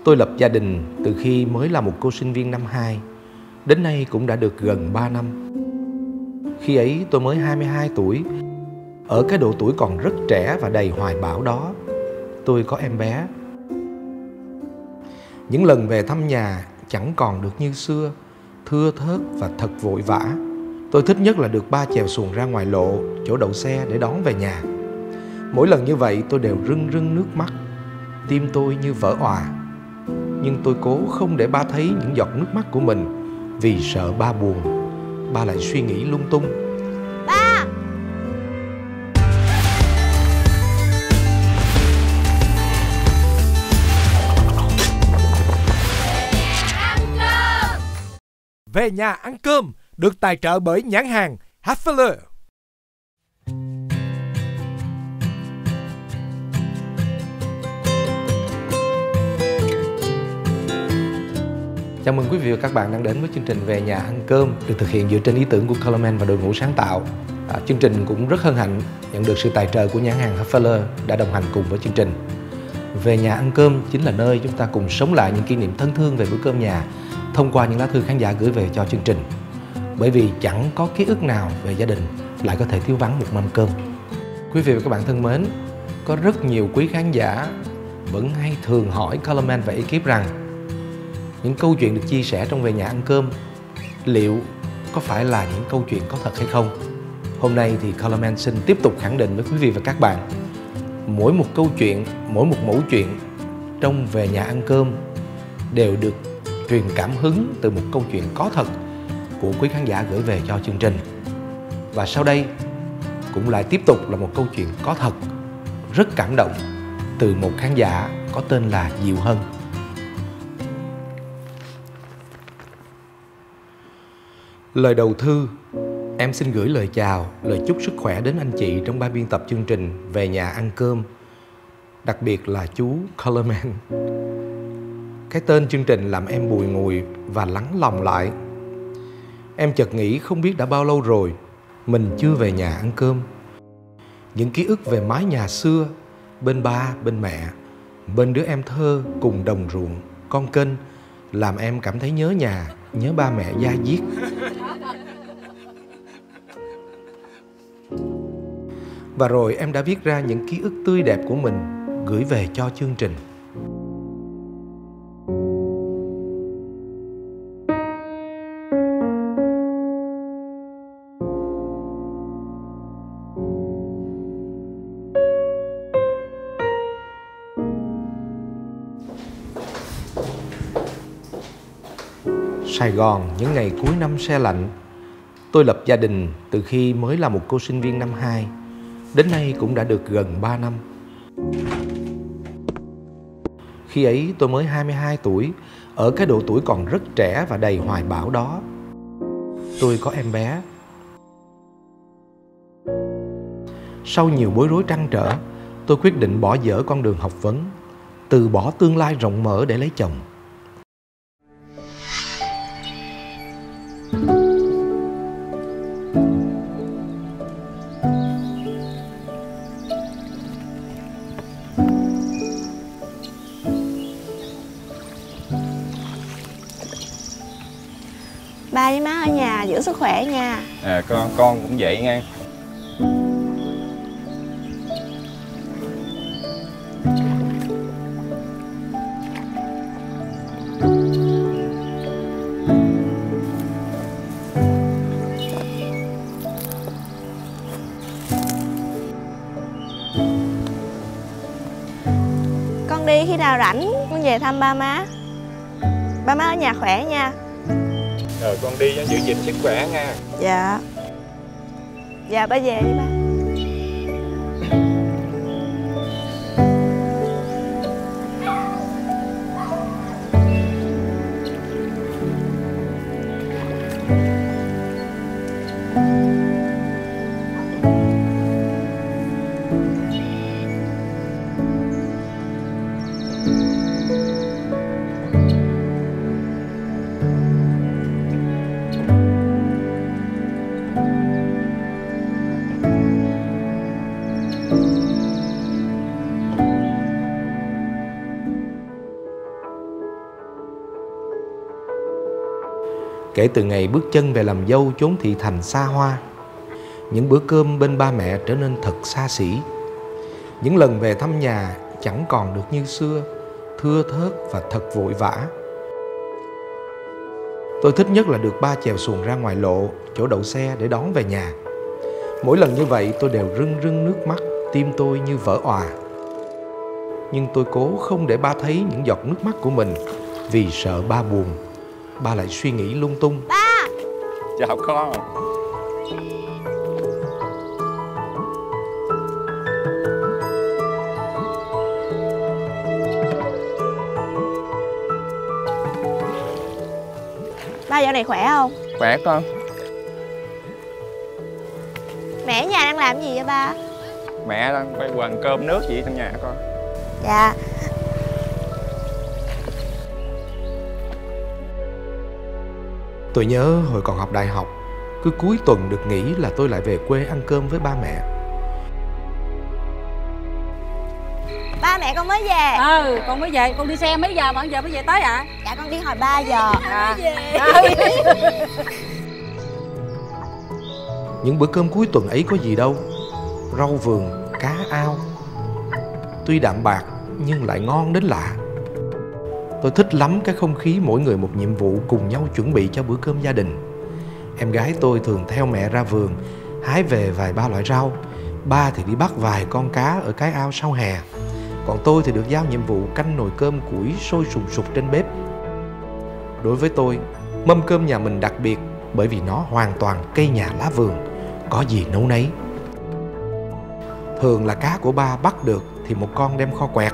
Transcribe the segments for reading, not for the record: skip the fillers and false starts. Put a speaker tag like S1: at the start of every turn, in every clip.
S1: Tôi lập gia đình từ khi mới là một cô sinh viên năm 2. Đến nay cũng đã được gần 3 năm. Khi ấy tôi mới 22 tuổi. Ở cái độ tuổi còn rất trẻ và đầy hoài bão đó, tôi có em bé. Những lần về thăm nhà chẳng còn được như xưa, thưa thớt và thật vội vã. Tôi thích nhất là được ba chèo xuồng ra ngoài lộ, chỗ đậu xe để đón về nhà. Mỗi lần như vậy tôi đều rưng rưng nước mắt, tim tôi như vỡ òa. Nhưng tôi cố không để ba thấy những giọt nước mắt của mình, vì sợ ba buồn, ba lại suy nghĩ lung tung.
S2: Ba!
S3: Về nhà ăn cơm được tài trợ bởi nhãn hàng Hafele.
S1: Chào mừng quý vị và các bạn đang đến với chương trình Về nhà ăn cơm, được thực hiện dựa trên ý tưởng của Colorman và đội ngũ sáng tạo. Chương trình cũng rất hân hạnh nhận được sự tài trợ của nhãn hàng Hafele đã đồng hành cùng với chương trình. Về nhà ăn cơm chính là nơi chúng ta cùng sống lại những kỷ niệm thân thương về bữa cơm nhà thông qua những lá thư khán giả gửi về cho chương trình. Bởi vì chẳng có ký ức nào về gia đình lại có thể thiếu vắng một mâm cơm. Quý vị và các bạn thân mến, có rất nhiều quý khán giả vẫn hay thường hỏi Colorman và ekip rằng những câu chuyện được chia sẻ trong Về nhà ăn cơm liệu có phải là những câu chuyện có thật hay không? Hôm nay thì Colorman xin tiếp tục khẳng định với quý vị và các bạn, mỗi một câu chuyện, mỗi một mẩu chuyện trong Về nhà ăn cơm đều được truyền cảm hứng từ một câu chuyện có thật của quý khán giả gửi về cho chương trình. Và sau đây cũng lại tiếp tục là một câu chuyện có thật, rất cảm động từ một khán giả có tên là Diệu Hân. Lời đầu thư, em xin gửi lời chào, lời chúc sức khỏe đến anh chị trong ban biên tập chương trình Về nhà ăn cơm, đặc biệt là chú Colorman. Cái tên chương trình làm em bùi ngùi và lắng lòng lại. Em chợt nghĩ không biết đã bao lâu rồi mình chưa về nhà ăn cơm. Những ký ức về mái nhà xưa, bên ba, bên mẹ, bên đứa em thơ cùng đồng ruộng, con kênh, làm em cảm thấy nhớ nhà, nhớ ba mẹ da diết. Và rồi em đã viết ra những ký ức tươi đẹp của mình gửi về cho chương trình. Sài Gòn, những ngày cuối năm se lạnh. Tôi lập gia đình từ khi mới là một cô sinh viên năm 2. Đến nay cũng đã được gần 3 năm. Khi ấy tôi mới 22 tuổi. Ở cái độ tuổi còn rất trẻ và đầy hoài bão đó, tôi có em bé. Sau nhiều bối rối trăn trở, tôi quyết định bỏ dở con đường học vấn, từ bỏ tương lai rộng mở để lấy chồng.
S2: Ba với má ở nhà giữ sức khỏe nha.
S4: Con cũng vậy nha.
S2: Con đi khi nào rảnh con về thăm ba má. Ba má ở nhà khỏe nha.
S4: Con đi giữ gìn sức khỏe nha.
S2: Dạ. Dạ ba về đi ba.
S1: Kể từ ngày bước chân về làm dâu chốn thị thành xa hoa, những bữa cơm bên ba mẹ trở nên thật xa xỉ. Những lần về thăm nhà chẳng còn được như xưa, thưa thớt và thật vội vã. Tôi thích nhất là được ba chèo xuồng ra ngoài lộ, chỗ đậu xe để đón về nhà. Mỗi lần như vậy tôi đều rưng rưng nước mắt, tim tôi như vỡ òa. Nhưng tôi cố không để ba thấy những giọt nước mắt của mình, vì sợ ba buồn. Ba lại suy nghĩ lung tung.
S2: Ba!
S4: Chào con.
S2: Ba dạo này khỏe không?
S4: Khỏe con.
S2: Mẹ ở nhà đang làm gì vậy ba?
S4: Mẹ đang quay quần cơm nước gì trong nhà con.
S2: Dạ.
S1: Tôi nhớ hồi còn học đại học, cứ cuối tuần được nghỉ là tôi lại về quê ăn cơm với ba mẹ.
S2: Ba mẹ con mới về.
S5: Con mới về. Con đi xe mấy giờ mà giờ mới về tới ạ?
S2: Dạ con đi hồi 3 giờ.
S1: Những bữa cơm cuối tuần ấy có gì đâu, rau vườn, cá ao. Tuy đạm bạc nhưng lại ngon đến lạ. Tôi thích lắm cái không khí mỗi người một nhiệm vụ cùng nhau chuẩn bị cho bữa cơm gia đình. Em gái tôi thường theo mẹ ra vườn, hái về vài ba loại rau. Ba thì đi bắt vài con cá ở cái ao sau hè. Còn tôi thì được giao nhiệm vụ canh nồi cơm củi sôi sùng sục trên bếp. Đối với tôi, mâm cơm nhà mình đặc biệt bởi vì nó hoàn toàn cây nhà lá vườn, có gì nấu nấy. Thường là cá của ba bắt được thì một con đem kho quẹt,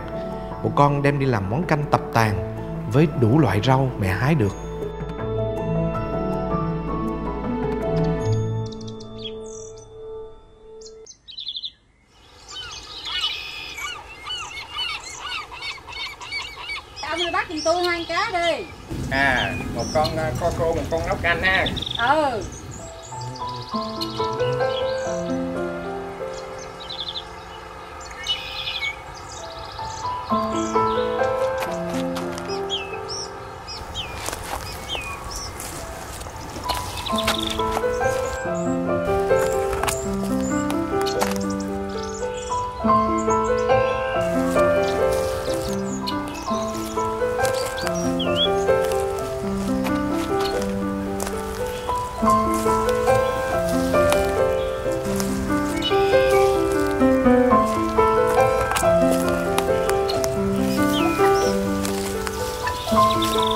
S1: một con đem đi làm món canh tập tàn với đủ loại rau mẹ hái được.
S5: Ông đi bắt giùm tôi 2 cá đi.
S4: Một con kho khô, một con nấu canh ha.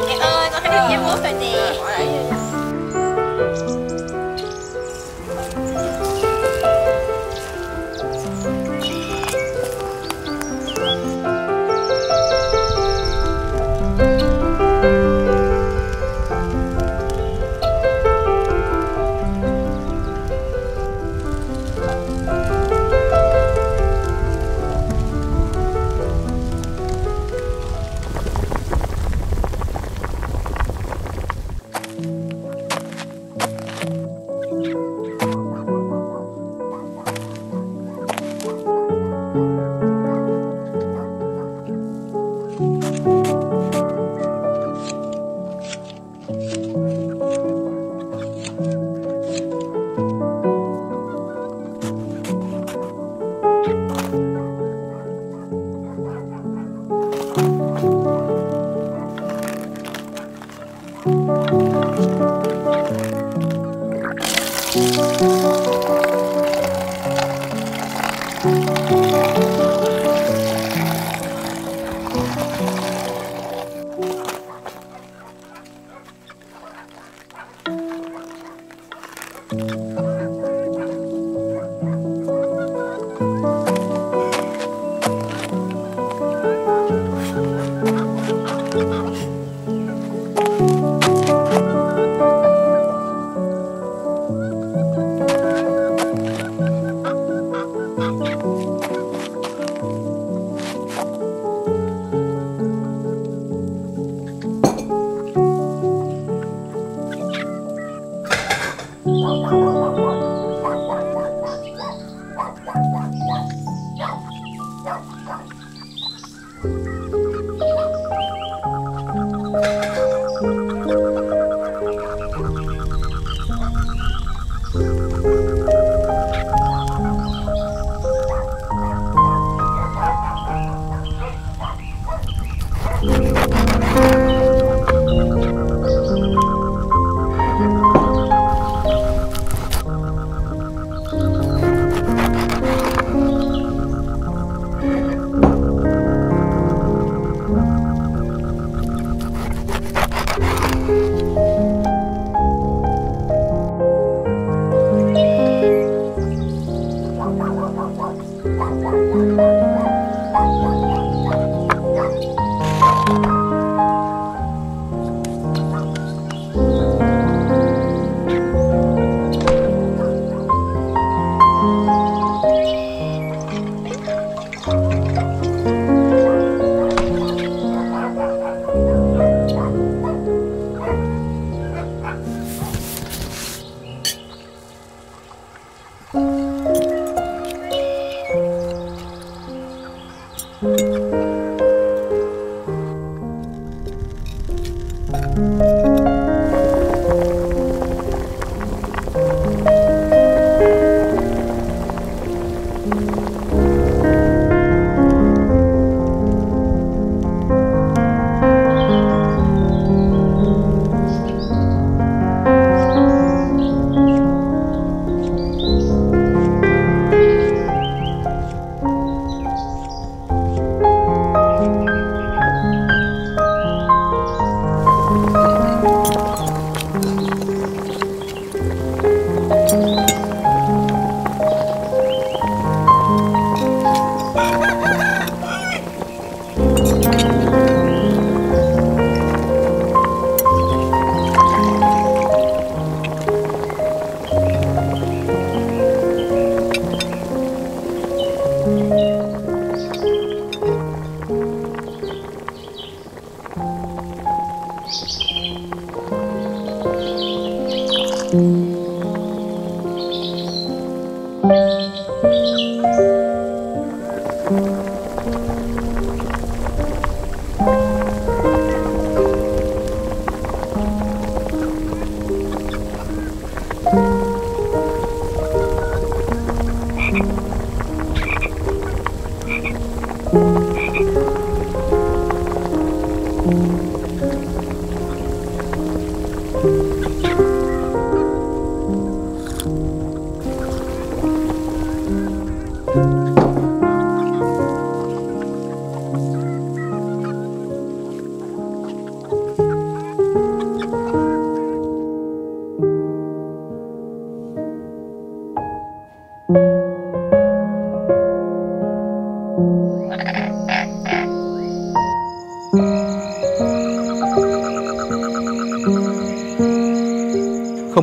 S2: Mẹ ơi con thấy được nhắm mốt rồi nè.
S1: Không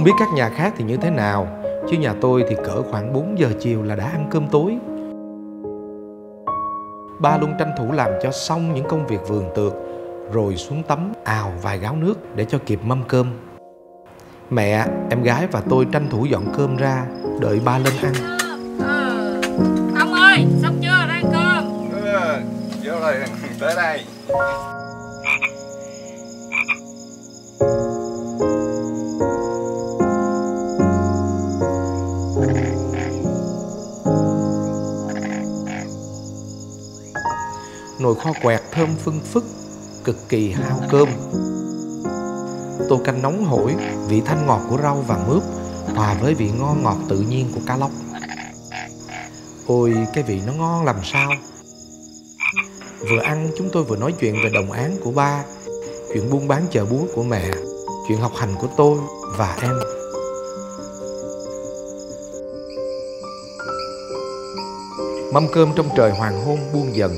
S1: biết các nhà khác thì như thế nào, chứ nhà tôi thì cỡ khoảng 4 giờ chiều là đã ăn cơm tối. Ba luôn tranh thủ làm cho xong những công việc vườn tược, rồi xuống tắm ào vài gáo nước để cho kịp mâm cơm. Mẹ, em gái và tôi tranh thủ dọn cơm ra, đợi ba lên ăn.
S5: Ông ơi, xong chưa? Ra ăn cơm.
S4: Vô rồi, tới đây.
S1: Nồi kho quẹt thơm phưng phức, cực kỳ hao cơm. Tô canh nóng hổi, vị thanh ngọt của rau và mướp hòa với vị ngon ngọt tự nhiên của cá lóc. Ôi, cái vị nó ngon làm sao. Vừa ăn chúng tôi vừa nói chuyện về đồng áng của ba, chuyện buôn bán chợ búa của mẹ, chuyện học hành của tôi và em. Mâm cơm trong trời hoàng hôn buông dần,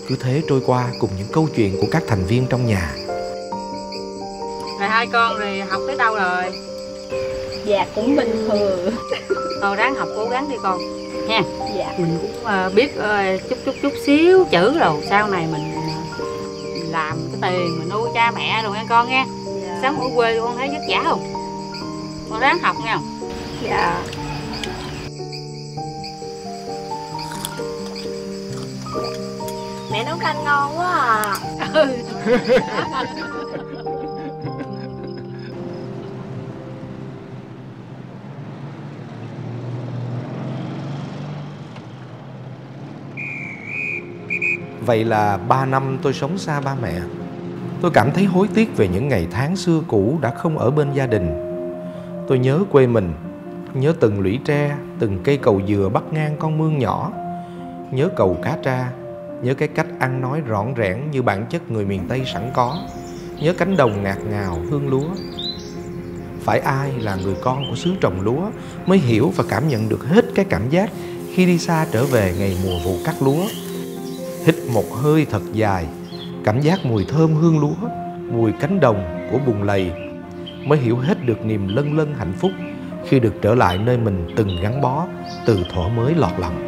S1: cứ thế trôi qua cùng những câu chuyện của các thành viên trong nhà.
S5: Rồi hai con rồi học tới đâu rồi?
S2: Dạ cũng bình thường.
S5: Thôi ráng học cố gắng đi con nha.
S2: Dạ.
S5: Mình cũng biết chút xíu chữ rồi sau này mình làm cái tiền mình nuôi cha mẹ rồi nghe con nghe.
S2: Dạ.
S5: Sống ở quê con thấy vất vả không? Con ráng học nha.
S2: Dạ. Mẹ nấu canh ngon quá à.
S1: Vậy là 3 năm tôi sống xa ba mẹ. Tôi cảm thấy hối tiếc về những ngày tháng xưa cũ đã không ở bên gia đình. Tôi nhớ quê mình, nhớ từng lũy tre, từng cây cầu dừa bắc ngang con mương nhỏ, nhớ cầu cá tra, nhớ cái cách ăn nói rõn rẽn như bản chất người miền Tây sẵn có, nhớ cánh đồng ngạt ngào hương lúa. Phải ai là người con của xứ trồng lúa mới hiểu và cảm nhận được hết cái cảm giác khi đi xa trở về ngày mùa vụ cắt lúa. Hít một hơi thật dài, cảm giác mùi thơm hương lúa, mùi cánh đồng của bùn lầy, mới hiểu hết được niềm lân lân hạnh phúc khi được trở lại nơi mình từng gắn bó từ thuở mới lọt lòng.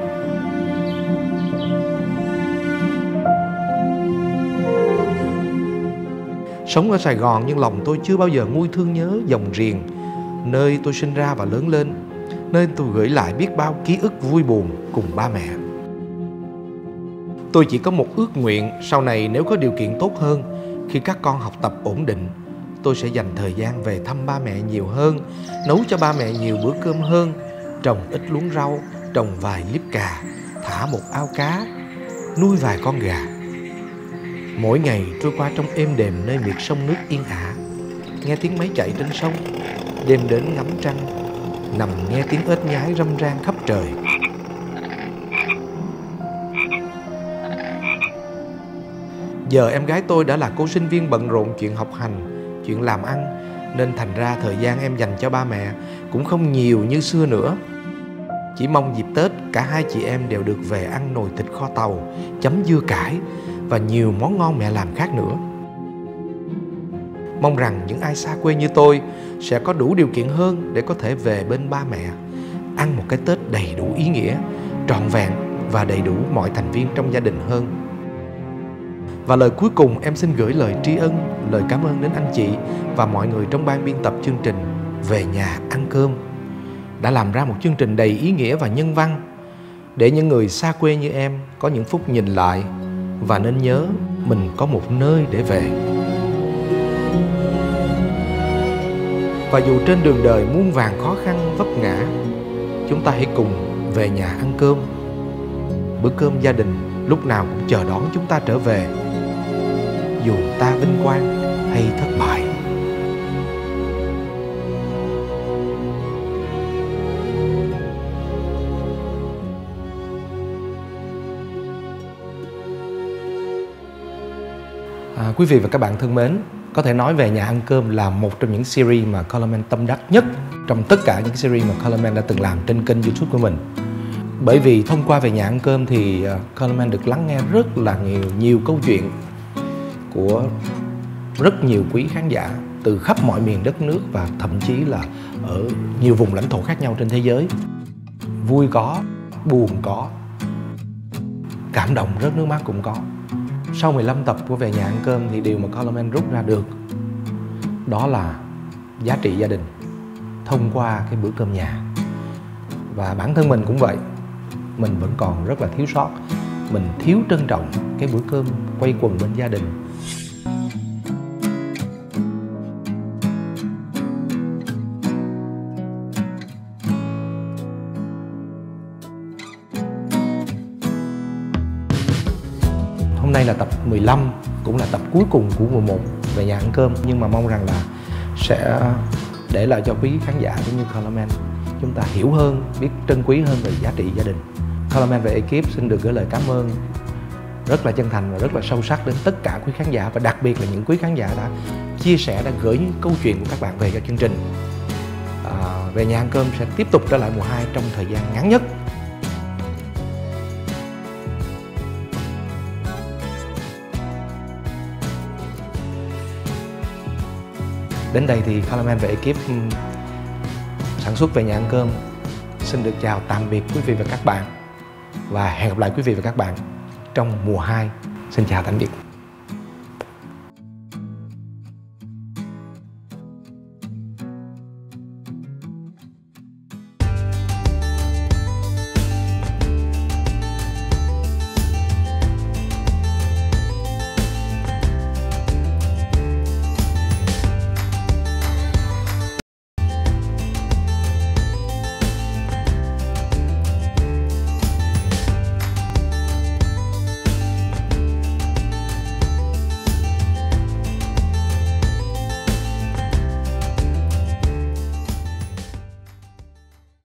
S1: Sống ở Sài Gòn nhưng lòng tôi chưa bao giờ nguôi thương nhớ dòng Riềng, nơi tôi sinh ra và lớn lên, nơi tôi gửi lại biết bao ký ức vui buồn cùng ba mẹ. Tôi chỉ có một ước nguyện sau này nếu có điều kiện tốt hơn, khi các con học tập ổn định, tôi sẽ dành thời gian về thăm ba mẹ nhiều hơn, nấu cho ba mẹ nhiều bữa cơm hơn, trồng ít luống rau, trồng vài liếp cà, thả một ao cá, nuôi vài con gà. Mỗi ngày trôi qua trong êm đềm nơi miệt sông nước yên ả, nghe tiếng máy chạy trên sông, đêm đến ngắm trăng, nằm nghe tiếng ếch nhái râm ran khắp trời. Giờ em gái tôi đã là cô sinh viên bận rộn chuyện học hành, chuyện làm ăn, nên thành ra thời gian em dành cho ba mẹ cũng không nhiều như xưa nữa. Chỉ mong dịp Tết cả hai chị em đều được về ăn nồi thịt kho tàu, chấm dưa cải và nhiều món ngon mẹ làm khác nữa. Mong rằng những ai xa quê như tôi sẽ có đủ điều kiện hơn để có thể về bên ba mẹ, ăn một cái Tết đầy đủ ý nghĩa, trọn vẹn và đầy đủ mọi thành viên trong gia đình hơn. Và lời cuối cùng em xin gửi lời tri ân, lời cảm ơn đến anh chị và mọi người trong ban biên tập chương trình Về Nhà Ăn Cơm đã làm ra một chương trình đầy ý nghĩa và nhân văn để những người xa quê như em có những phút nhìn lại và nên nhớ mình có một nơi để về. Và dù trên đường đời muôn vàn khó khăn vấp ngã, chúng ta hãy cùng về nhà ăn cơm. Bữa cơm gia đình lúc nào cũng chờ đón chúng ta trở về, dù ta vinh quang hay thất bại. Quý vị và các bạn thân mến, có thể nói Về Nhà Ăn Cơm là một trong những series mà Colorman tâm đắc nhất trong tất cả những series mà Colorman đã từng làm trên kênh YouTube của mình. Bởi vì thông qua Về Nhà Ăn Cơm thì Colorman được lắng nghe rất là nhiều câu chuyện của rất nhiều quý khán giả từ khắp mọi miền đất nước và thậm chí là ở nhiều vùng lãnh thổ khác nhau trên thế giới. Vui có, buồn có, cảm động rớt nước mắt cũng có. Sau 15 tập của Về Nhà Ăn Cơm thì điều mà Colorman rút ra được đó là giá trị gia đình thông qua cái bữa cơm nhà. Và bản thân mình cũng vậy, mình vẫn còn rất là thiếu sót, mình thiếu trân trọng cái bữa cơm quây quần bên gia đình. Hôm nay là tập 15, cũng là tập cuối cùng của mùa 1 Về Nhà Ăn Cơm. Nhưng mà mong rằng là sẽ để lại cho quý khán giả cũng như Colorman chúng ta hiểu hơn, biết trân quý hơn về giá trị gia đình. Colorman và ekip xin được gửi lời cảm ơn rất là chân thành và rất là sâu sắc đến tất cả quý khán giả, và đặc biệt là những quý khán giả đã chia sẻ, đã gửi những câu chuyện của các bạn về cho chương trình. Về Nhà Ăn Cơm sẽ tiếp tục trở lại mùa 2 trong thời gian ngắn nhất. Đến đây thì Colorman và ekip sản xuất Về Nhà Ăn Cơm xin được chào tạm biệt quý vị và các bạn, và hẹn gặp lại quý vị và các bạn trong mùa 2. Xin chào tạm biệt.